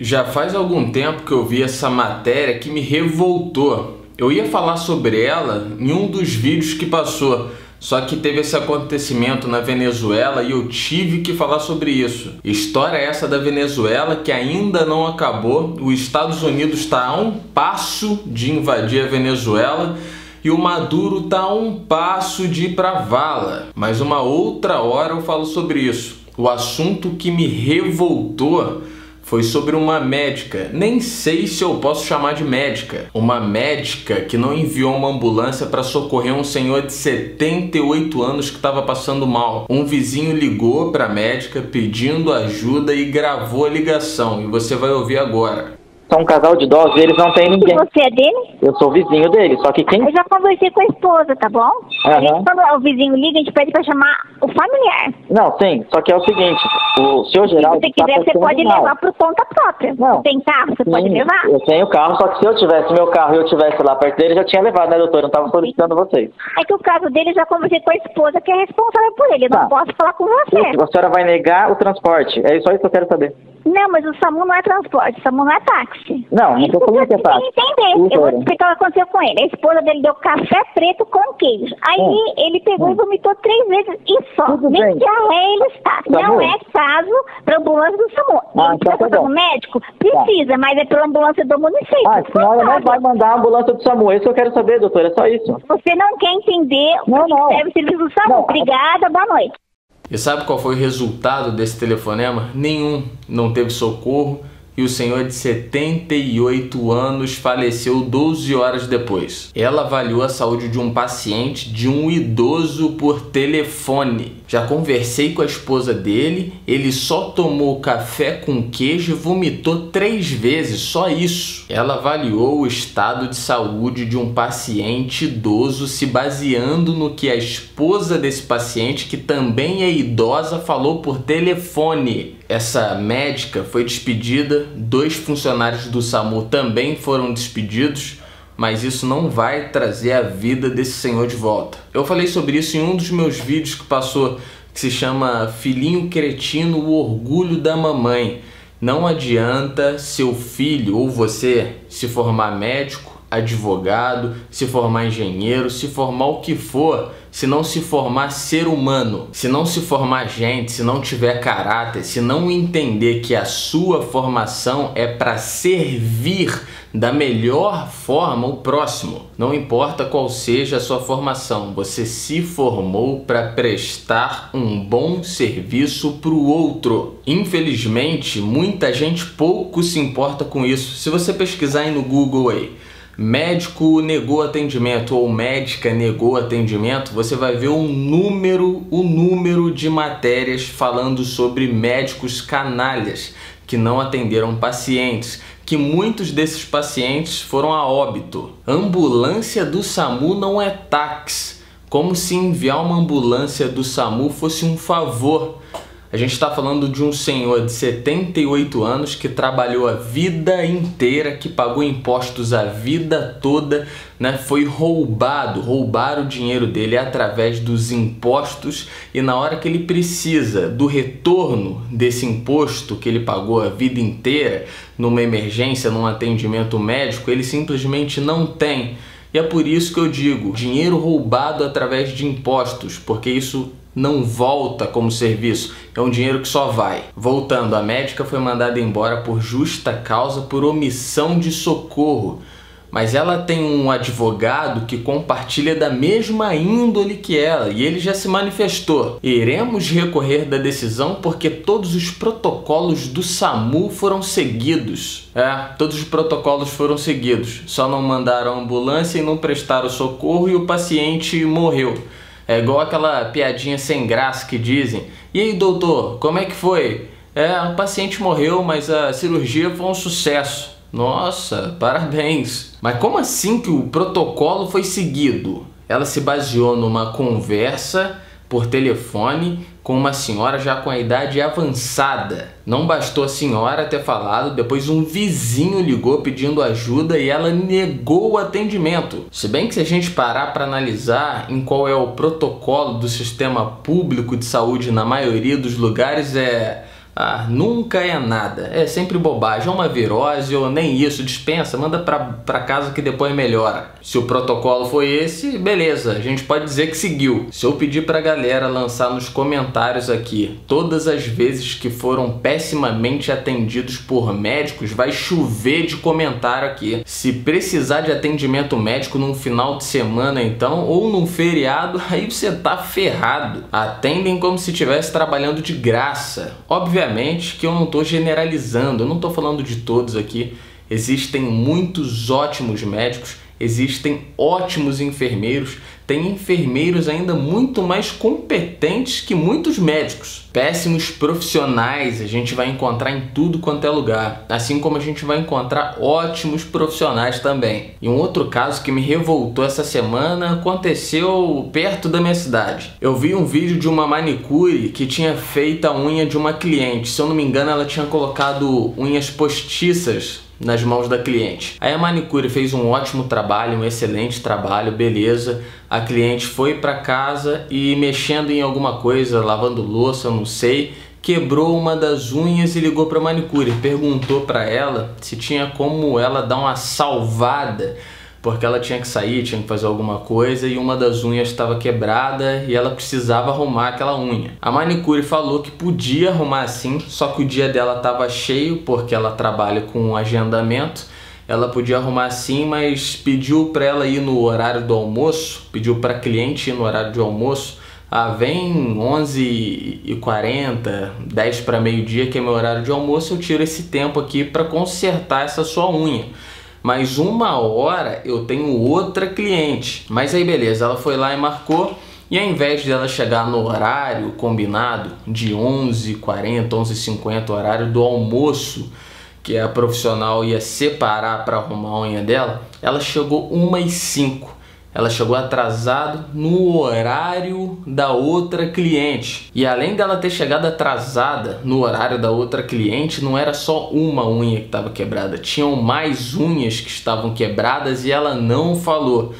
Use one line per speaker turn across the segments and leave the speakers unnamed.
Já faz algum tempo que eu vi essa matéria que me revoltou. Eu ia falar sobre ela em um dos vídeos que passou, só que teve esse acontecimento na Venezuela e eu tive que falar sobre isso. História essa da Venezuela que ainda não acabou. Os Estados Unidos está a um passo de invadir a Venezuela e o Maduro está a um passo de ir para a vala. Mas uma outra hora eu falo sobre isso. O assunto que me revoltou foi sobre uma médica, nem sei se eu posso chamar de médica, uma médica que não enviou uma ambulância para socorrer um senhor de 78 anos que estava passando mal. Um vizinho ligou para a médica pedindo ajuda e gravou a ligação, e você vai ouvir agora.
São um casal de idosos e eles não têm ninguém.
Você é dele?
Eu sou vizinho dele, só que quem...
Eu já conversei com a esposa, tá bom? A gente, quando o vizinho liga, a gente pede pra chamar o familiar.
Não, sim, só que é o seguinte, o seu Geraldo...
Se você quiser, você pode levar por conta própria.
Não.
Você tem carro, você pode levar?
Eu tenho carro, só que se eu tivesse meu carro e eu tivesse lá perto dele, eu já tinha levado, né, doutor? Eu não estava solicitando vocês.
É que o caso dele, eu já conversei com a esposa que é responsável por ele. Eu não posso falar com você.
A senhora vai negar o transporte, é só isso que eu quero saber.
Não, mas o SAMU não é transporte, o SAMU não é táxi.
Não tô falando que é táxi.
Entender. Eu vou te explicar o que aconteceu com ele. A esposa dele deu café preto com queijo. Aí ele pegou e vomitou 3 vezes e só. Nem diarreia ele está. Não é caso para ambulância do SAMU. Ele precisa ir no médico? Precisa, mas é pela ambulância do município.
A senhora não vai mandar a ambulância do SAMU. Isso eu quero saber, doutor. É só isso.
Você não quer entender o que serve o serviço do SAMU. Obrigada, boa noite.
E sabe qual foi o resultado desse telefonema? Nenhum. Não teve socorro e o senhor de 78 anos faleceu 12 horas depois. Ela avaliou a saúde de um paciente, de um idoso, por telefone. Já conversei com a esposa dele, ele só tomou café com queijo e vomitou 3 vezes, só isso. Ela avaliou o estado de saúde de um paciente idoso se baseando no que a esposa desse paciente, que também é idosa, falou por telefone. Essa médica foi despedida, 2 funcionários do SAMU também foram despedidos, mas isso não vai trazer a vida desse senhor de volta. Eu falei sobre isso em um dos meus vídeos que passou, que se chama Filhinho Cretino, o orgulho da mamãe. Não adianta seu filho ou você se formar médico, advogado, se formar engenheiro, se formar o que for, se não se formar ser humano, se não se formar gente, se não tiver caráter, se não entender que a sua formação é para servir da melhor forma o próximo. Não importa qual seja a sua formação, você se formou para prestar um bom serviço para o outro. Infelizmente, muita gente pouco se importa com isso. Se você pesquisar aí no Google aí, médico negou atendimento ou médica negou atendimento, você vai ver o número de matérias falando sobre médicos canalhas que não atenderam pacientes, que muitos desses pacientes foram a óbito. Ambulância do SAMU não é táxi, como se enviar uma ambulância do SAMU fosse um favor. A gente está falando de um senhor de 78 anos que trabalhou a vida inteira, que pagou impostos a vida toda, né? Foi roubaram o dinheiro dele através dos impostos, e na hora que ele precisa do retorno desse imposto que ele pagou a vida inteira, numa emergência, num atendimento médico, ele simplesmente não tem. E é por isso que eu digo, dinheiro roubado através de impostos, porque isso não volta como serviço, é um dinheiro que só vai. Voltando, a médica foi mandada embora por justa causa, por omissão de socorro. Mas ela tem um advogado que compartilha da mesma índole que ela, e ele já se manifestou. Iremos recorrer da decisão porque todos os protocolos do SAMU foram seguidos. Todos os protocolos foram seguidos. Só não mandaram ambulância e não prestaram socorro e o paciente morreu. É igual aquela piadinha sem graça que dizem: e aí, doutor, como é que foi? O paciente morreu, mas a cirurgia foi um sucesso. Nossa, parabéns. Mas como assim que o protocolo foi seguido? Ela se baseou numa conversa por telefone com uma senhora já com a idade avançada. Não bastou a senhora ter falado, depois um vizinho ligou pedindo ajuda e ela negou o atendimento. Se bem que se a gente parar para analisar em qual é o protocolo do sistema público de saúde na maioria dos lugares, Ah, nunca é nada, é sempre bobagem, é uma virose ou nem isso, dispensa, manda pra casa que depois melhora. Se o protocolo foi esse, beleza, a gente pode dizer que seguiu. Se eu pedir pra galera lançar nos comentários aqui todas as vezes que foram pessimamente atendidos por médicos, vai chover de comentário aqui. Se precisar de atendimento médico num final de semana então, ou num feriado, aí você tá ferrado. Atendem como se estivesse trabalhando de graça. Obviamente que eu não estou generalizando, eu não estou falando de todos aqui. Existem muitos ótimos médicos, existem ótimos enfermeiros, tem enfermeiros ainda muito mais competentes que muitos médicos. Péssimos profissionais a gente vai encontrar em tudo quanto é lugar, assim como a gente vai encontrar ótimos profissionais também. E um outro caso que me revoltou essa semana aconteceu perto da minha cidade. Eu vi um vídeo de uma manicure que tinha feito a unha de uma cliente. Se eu não me engano, ela tinha colocado unhas postiças nas mãos da cliente. Aí a manicure fez um ótimo trabalho, um excelente trabalho, beleza. A cliente foi para casa e mexendo em alguma coisa, lavando louça, não sei, quebrou uma das unhas e ligou para a manicure. Perguntou para ela se tinha como ela dar uma salvada, porque ela tinha que sair, tinha que fazer alguma coisa e uma das unhas estava quebrada e ela precisava arrumar aquela unha. A manicure falou que podia arrumar sim, só que o dia dela estava cheio porque ela trabalha com agendamento. Ela podia arrumar sim, mas pediu para ela ir no horário do almoço, pediu para a cliente ir no horário do almoço. Ah, vem 11h40, 10 para meio-dia, que é meu horário de almoço, eu tiro esse tempo aqui para consertar essa sua unha. Mas 1h eu tenho outra cliente. Mas aí beleza, ela foi lá e marcou. E ao invés de ela chegar no horário combinado de 11h40, 11h50, horário do almoço, que a profissional ia separar para arrumar a unha dela, ela chegou 1h05. Ela chegou atrasado no horário da outra cliente. E além dela ter chegado atrasada no horário da outra cliente, não era só uma unha que estava quebrada. Tinham mais unhas que estavam quebradas e ela não falou.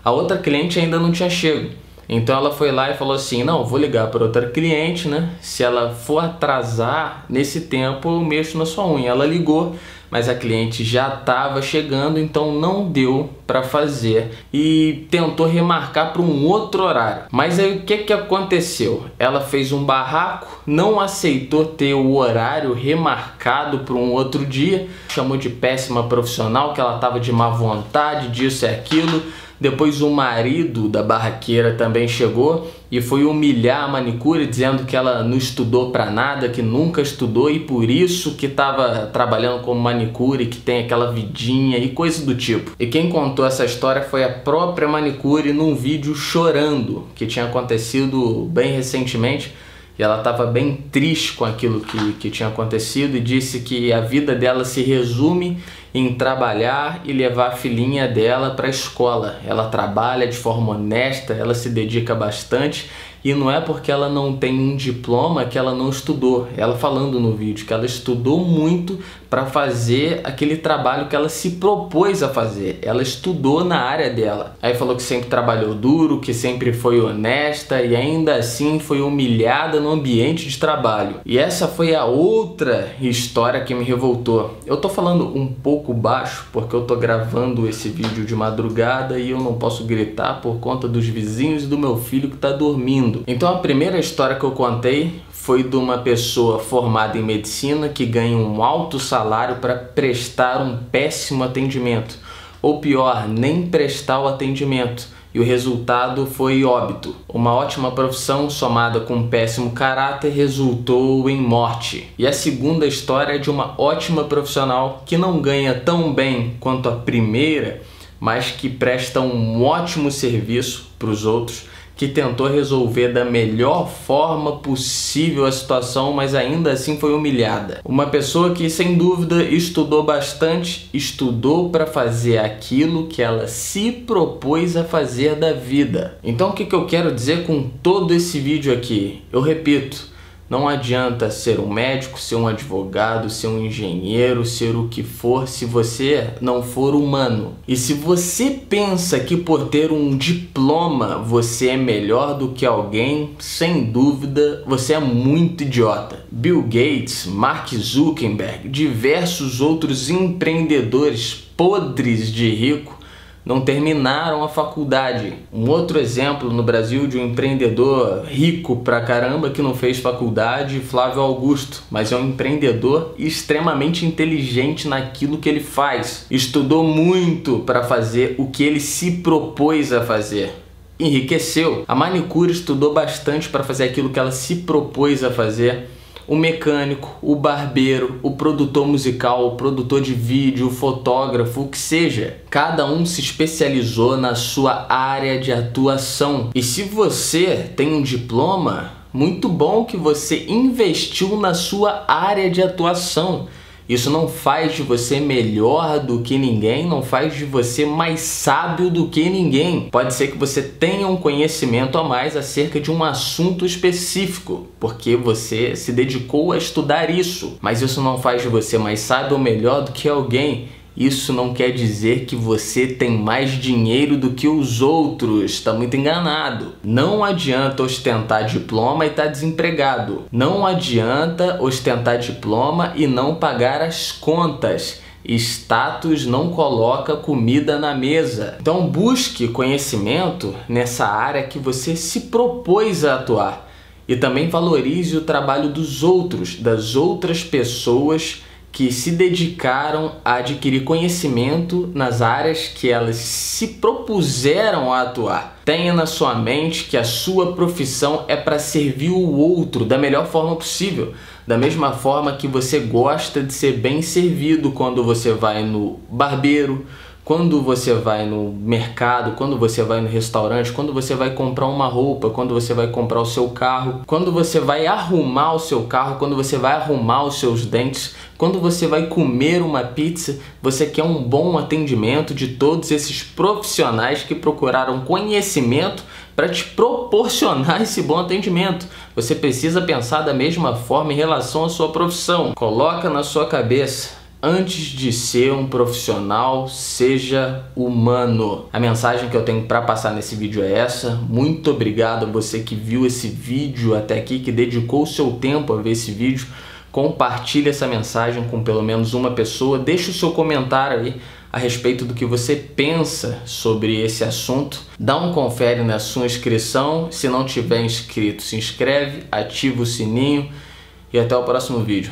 A outra cliente ainda não tinha chego. Então ela foi lá e falou assim, não, vou ligar para outra cliente, né? Se ela for atrasar nesse tempo, eu mexo na sua unha. Ela ligou, mas a cliente já estava chegando, então não deu para fazer e tentou remarcar para um outro horário. Mas aí o que aconteceu? Ela fez um barraco, não aceitou ter o horário remarcado para um outro dia, chamou de péssima profissional, que ela estava de má vontade, disso e aquilo. Depois o marido da barraqueira também chegou e foi humilhar a manicure, dizendo que ela não estudou para nada, que nunca estudou e por isso que estava trabalhando como manicure, que tem aquela vidinha e coisa do tipo. E quem contou essa história foi a própria manicure num vídeo chorando, que tinha acontecido bem recentemente. E ela estava bem triste com aquilo que tinha acontecido e disse que a vida dela se resume em trabalhar e levar a filhinha dela para a escola. Ela trabalha de forma honesta, ela se dedica bastante e não é porque ela não tem um diploma que ela não estudou. Ela falando no vídeo que ela estudou muito para fazer aquele trabalho que ela se propôs a fazer. Ela estudou na área dela. Aí falou que sempre trabalhou duro, que sempre foi honesta e ainda assim foi humilhada no ambiente de trabalho. E essa foi a outra história que me revoltou. Eu tô falando um pouco baixo porque eu tô gravando esse vídeo de madrugada e eu não posso gritar por conta dos vizinhos e do meu filho que tá dormindo. Então a primeira história que eu contei foi de uma pessoa formada em medicina que ganha um alto salário para prestar um péssimo atendimento. Ou pior, nem prestar o atendimento. E o resultado foi óbito. Uma ótima profissão somada com um péssimo caráter resultou em morte. E a segunda história é de uma ótima profissional que não ganha tão bem quanto a primeira, mas que presta um ótimo serviço para os outros, que tentou resolver da melhor forma possível a situação, mas ainda assim foi humilhada. Uma pessoa que, sem dúvida, estudou bastante, estudou para fazer aquilo que ela se propôs a fazer da vida. Então o que eu quero dizer com todo esse vídeo aqui? Eu repito, Não adianta ser um médico, ser um advogado, ser um engenheiro, ser o que for, se você não for humano. E se você pensa que por ter um diploma você é melhor do que alguém, sem dúvida você é muito idiota. Bill Gates, Mark Zuckerberg, diversos outros empreendedores podres de rico não terminaram a faculdade. Um outro exemplo no Brasil de um empreendedor rico pra caramba que não fez faculdade, Flávio Augusto, mas é um empreendedor extremamente inteligente naquilo que ele faz. Estudou muito para fazer o que ele se propôs a fazer. Enriqueceu. A manicure estudou bastante para fazer aquilo que ela se propôs a fazer. O mecânico, o barbeiro, o produtor musical, o produtor de vídeo, o fotógrafo, o que seja. Cada um se especializou na sua área de atuação. E se você tem um diploma, muito bom que você investiu na sua área de atuação. Isso não faz de você melhor do que ninguém, não faz de você mais sábio do que ninguém. Pode ser que você tenha um conhecimento a mais acerca de um assunto específico, porque você se dedicou a estudar isso. Mas isso não faz de você mais sábio ou melhor do que alguém. Isso não quer dizer que você tem mais dinheiro do que os outros, está muito enganado. Não adianta ostentar diploma e estar desempregado. Não adianta ostentar diploma e não pagar as contas. Status não coloca comida na mesa. Então busque conhecimento nessa área que você se propôs a atuar. E também valorize o trabalho dos outros, das outras pessoas que se dedicaram a adquirir conhecimento nas áreas que elas se propuseram a atuar. Tenha na sua mente que a sua profissão é para servir o outro da melhor forma possível. Da mesma forma que você gosta de ser bem servido quando você vai no barbeiro, quando você vai no mercado, quando você vai no restaurante, quando você vai comprar uma roupa, quando você vai comprar o seu carro, quando você vai arrumar o seu carro, quando você vai arrumar os seus dentes, quando você vai comer uma pizza, você quer um bom atendimento de todos esses profissionais que procuraram conhecimento para te proporcionar esse bom atendimento. Você precisa pensar da mesma forma em relação à sua profissão. Coloca na sua cabeça: antes de ser um profissional, seja humano. A mensagem que eu tenho para passar nesse vídeo é essa. Muito obrigado a você que viu esse vídeo até aqui, que dedicou o seu tempo a ver esse vídeo. Compartilhe essa mensagem com pelo menos uma pessoa. Deixe o seu comentário aí a respeito do que você pensa sobre esse assunto. Dá um confere na sua inscrição. Se não tiver inscrito, se inscreve, ativa o sininho e até o próximo vídeo.